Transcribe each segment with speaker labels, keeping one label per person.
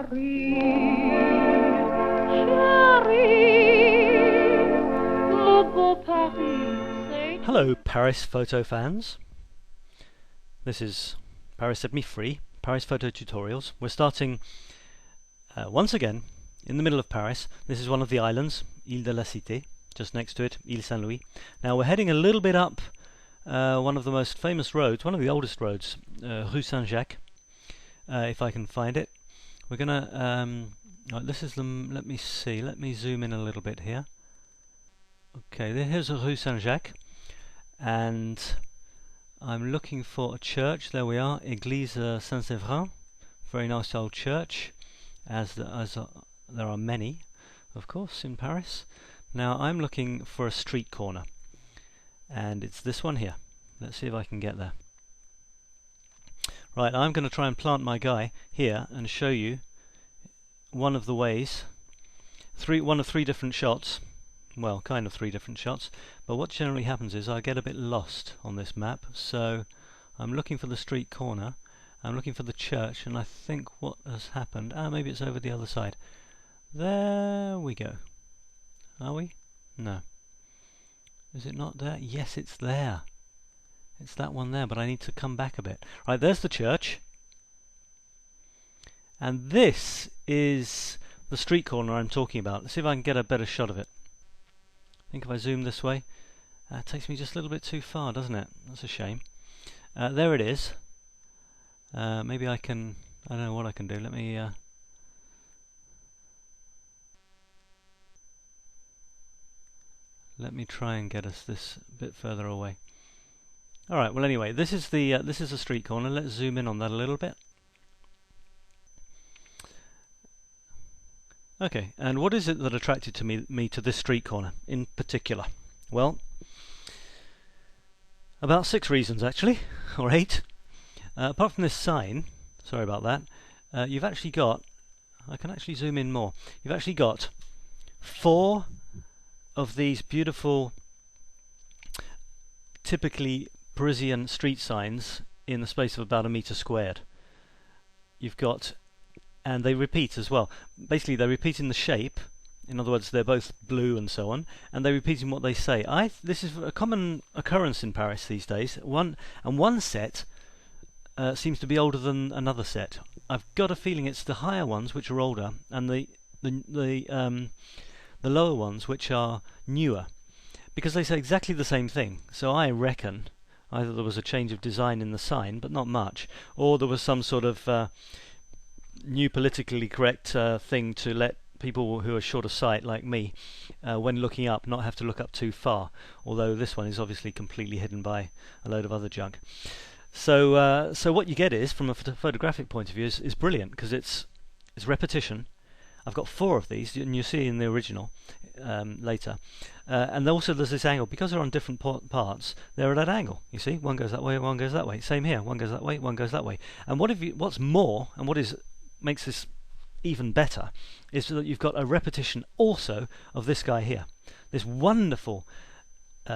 Speaker 1: Chérie, chérie, le beau Paris. Hello, Paris photo fans. This is Paris Set Me Free, Paris Photo Tutorials. We're starting once again in the middle of Paris. This is one of the islands, Ile de la Cité, just next to it, Ile Saint-Louis. Now we're heading a little bit up one of the most famous roads, one of the oldest roads, Rue Saint-Jacques, if I can find it. We're gonna, right, this is the, let me see, let me zoom in a little bit here. Okay, here's Rue Saint-Jacques, and I'm looking for a church. There we are, Église Saint-Séverin, very nice old church, as there are many, of course, in Paris. Now I'm looking for a street corner, and it's this one here. Let's see if I can get there. Right, I'm going to try and plant my guy here and show you one of the ways, one of three different shots. Well, kind of three different shots, but what generally happens is I get a bit lost on this map. So I'm looking for the street corner, I'm looking for the church, and I think what has happened, maybe it's over the other side. There we go. Are we? No. Is it not there? Yes, it's there. It's that one there, but I need to come back a bit. Right, there's the church. And this is the street corner I'm talking about. Let's see if I can get a better shot of it. I think if I zoom this way, it takes me just a little bit too far, doesn't it? That's a shame. There it is. Maybe I can, I don't know what I can do. Let me try and get us this bit further away. Alright, well anyway, this is the street corner. Let's zoom in on that a little bit. Okay, and what is it that attracted me to this street corner in particular? Well, about 6 reasons actually, or 8. Apart from this sign, sorry about that, you've actually got, I can actually zoom in more, you've actually got 4 of these beautiful, typically Parisian street signs in the space of about 1 meter squared. You've got, and they repeat as well. Basically, they repeat in the shape. In other words, they're both blue and so on, and they repeat in what they say. This is a common occurrence in Paris these days. One set seems to be older than another set. I've got a feeling it's the higher ones which are older, and the lower ones which are newer, because they say exactly the same thing. So I reckon either there was a change of design in the sign, but not much, or there was some sort of new politically correct thing to let people who are short of sight like me, when looking up, not have to look up too far, although this one is obviously completely hidden by a load of other junk. So what you get is, from a photographic point of view, is brilliant, because it's repetition. I've got 4 of these, and you see in the original later. And also there's this angle. Because they're on different parts, they're at that angle. You see, one goes that way, one goes that way. Same here, one goes that way, one goes that way. And what's more, and makes this even better, is that you've got a repetition also of this guy here. This wonderful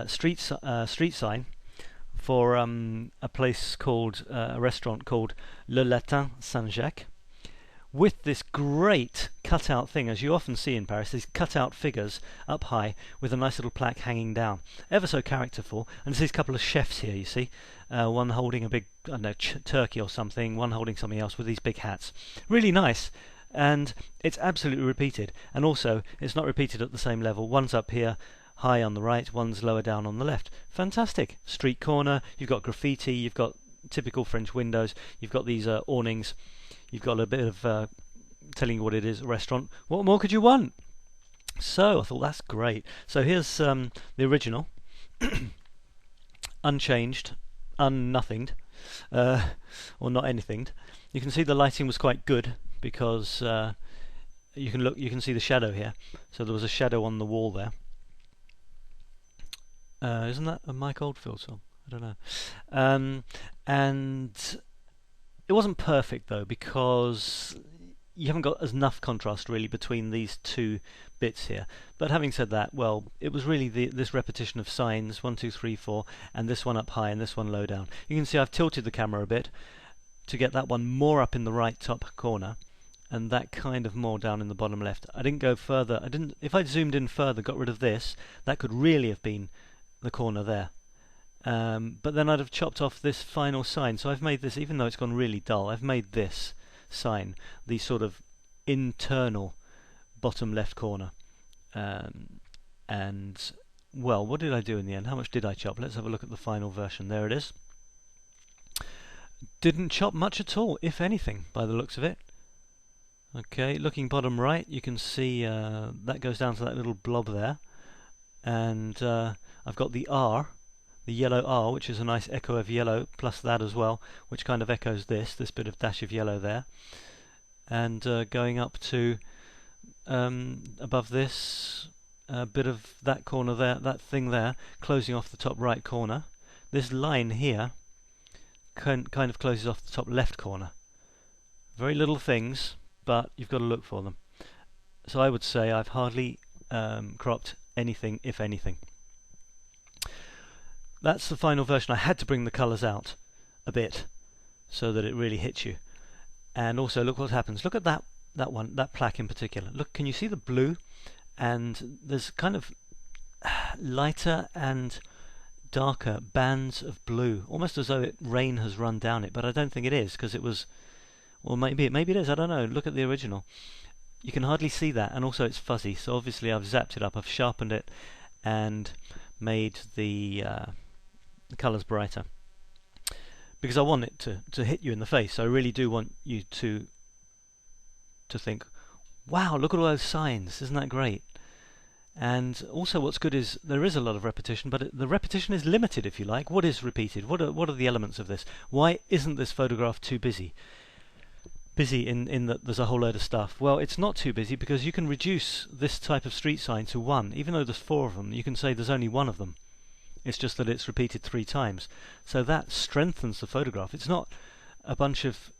Speaker 1: street sign for a place called, a restaurant called Le Latin Saint-Jacques, with this great cut-out thing, as you often see in Paris, these cut-out figures up high with a nice little plaque hanging down. Ever so characterful. And there's these couple of chefs here, you see. One holding a big, I don't know, turkey or something, one holding something else with these big hats. Really nice. And it's absolutely repeated. And also, it's not repeated at the same level. One's up here, high on the right, one's lower down on the left. Fantastic. Street corner, you've got graffiti, you've got typical French windows, you've got these awnings. You've got a bit of telling you what it is, a restaurant. What more could you want? So I thought that's great. So here's the original, unchanged, unnothinged, or not anythinged. You can see the lighting was quite good, because you can see the shadow here. So there was a shadow on the wall there. Isn't that a Mike Oldfield song? I don't know. And it wasn't perfect though, because you haven't got enough contrast really between these 2 bits here. But having said that, well, it was really this repetition of signs, 1, 2, 3, 4, and this one up high and this one low down. You can see I've tilted the camera a bit to get that one more up in the right top corner, and that kind of more down in the bottom left. I didn't go further. If I'd zoomed in further, got rid of this, that could really have been the corner there. But then I'd have chopped off this final sign. So I've made this, even though it's gone really dull, I've made this sign the sort of internal bottom left corner. And well, what did I do in the end? How much did I chop? Let's have a look at the final version. There it is. Didn't chop much at all, if anything, by the looks of it. Okay, looking bottom right, you can see that goes down to that little blob there. And I've got the R, the yellow R, which is a nice echo of yellow, plus that as well, which kind of echoes this bit of dash of yellow there. And going up to above this, a bit of that corner there, that thing there, closing off the top right corner. This line here kind of closes off the top left corner. Very little things, but you've got to look for them. So I would say I've hardly cropped anything, if anything. That's the final version. I had to bring the colours out a bit so that it really hits you. And also look what happens. Look at that one, that plaque in particular. Look, can you see the blue? And there's kind of lighter and darker bands of blue, almost as though rain has run down it, but I don't think it is, because it was, well, maybe it is, I don't know. Look at the original. You can hardly see that, and also it's fuzzy, so obviously I've zapped it up, I've sharpened it and made the colours brighter, because I want it to hit you in the face. I really do want you to think, wow, look at all those signs, isn't that great? And also what's good is there is a lot of repetition, but the repetition is limited, if you like. What is repeated? What are the elements of this? Why isn't this photograph too busy? Busy in that there's a whole load of stuff. Well, it's not too busy because you can reduce this type of street sign to one. Even though there's 4 of them, you can say there's only 1 of them. It's just that it's repeated 3 times. So that strengthens the photograph. It's not a bunch of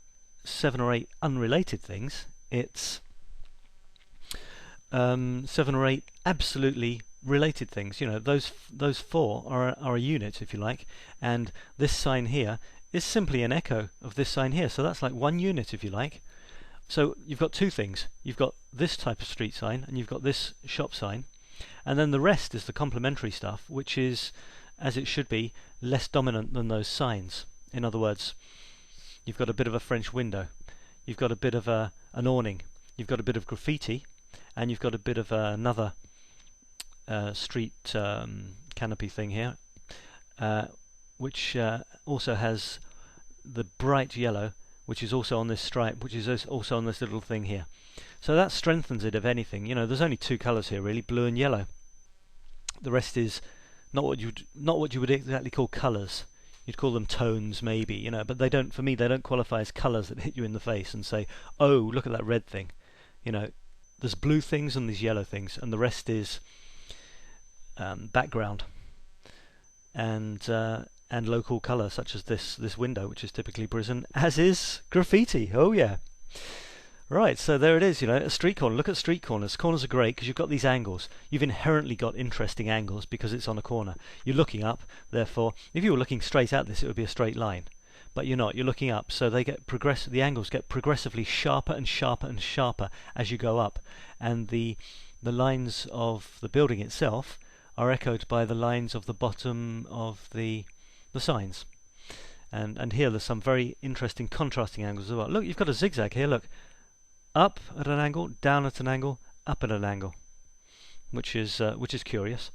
Speaker 1: 7 or 8 unrelated things. It's 7 or 8 absolutely related things. You know, those 4 are a unit, if you like, and this sign here is simply an echo of this sign here. So that's like 1 unit, if you like. So you've got 2 things. You've got this type of street sign, and you've got this shop sign, and then the rest is the complementary stuff, which is, as it should be, less dominant than those signs. In other words, you've got a bit of a French window, you've got a bit of an awning, you've got a bit of graffiti, and you've got a bit of another street canopy thing here, which also has the bright yellow, which is also on this stripe, which is also on this little thing here. So that strengthens it, if anything. You know, there's only 2 colours here really, blue and yellow. The rest is not what you would exactly call colours. You'd call them tones, maybe, you know, but they don't. For me, they don't qualify as colours that hit you in the face and say, "Oh, look at that red thing." You know, there's blue things and there's yellow things, and the rest is background and local colour, such as this window, which is typically prison, as is graffiti. Oh yeah. Right, so there it is, you know, a street corner. Look at street corners. Corners are great because you've got these angles. You've inherently got interesting angles because it's on a corner. You're looking up, therefore, if you were looking straight at this, it would be a straight line. But you're not. You're looking up, so they get the angles get progressively sharper and sharper and sharper as you go up, and the lines of the building itself are echoed by the lines of the bottom of the signs. And here there's some very interesting contrasting angles as well. Look, you've got a zigzag here. Look. Up at an angle, down at an angle, up at an angle, which is curious.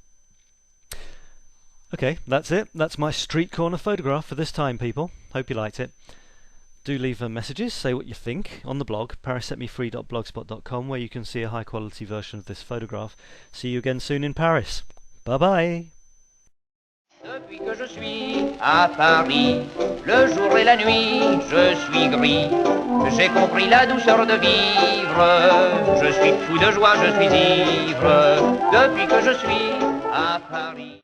Speaker 1: Okay, that's it. That's my street corner photograph for this time, people. Hope you liked it. Do leave messages, say what you think on the blog, parissetmefree.blogspot.com, where you can see a high quality version of this photograph. See you again soon in Paris. Bye bye.
Speaker 2: Depuis que je suis à Paris, le jour et la nuit, je suis gris. J'ai compris la douceur de vivre. Je suis fou de joie, je suis ivre. Depuis que je suis à Paris.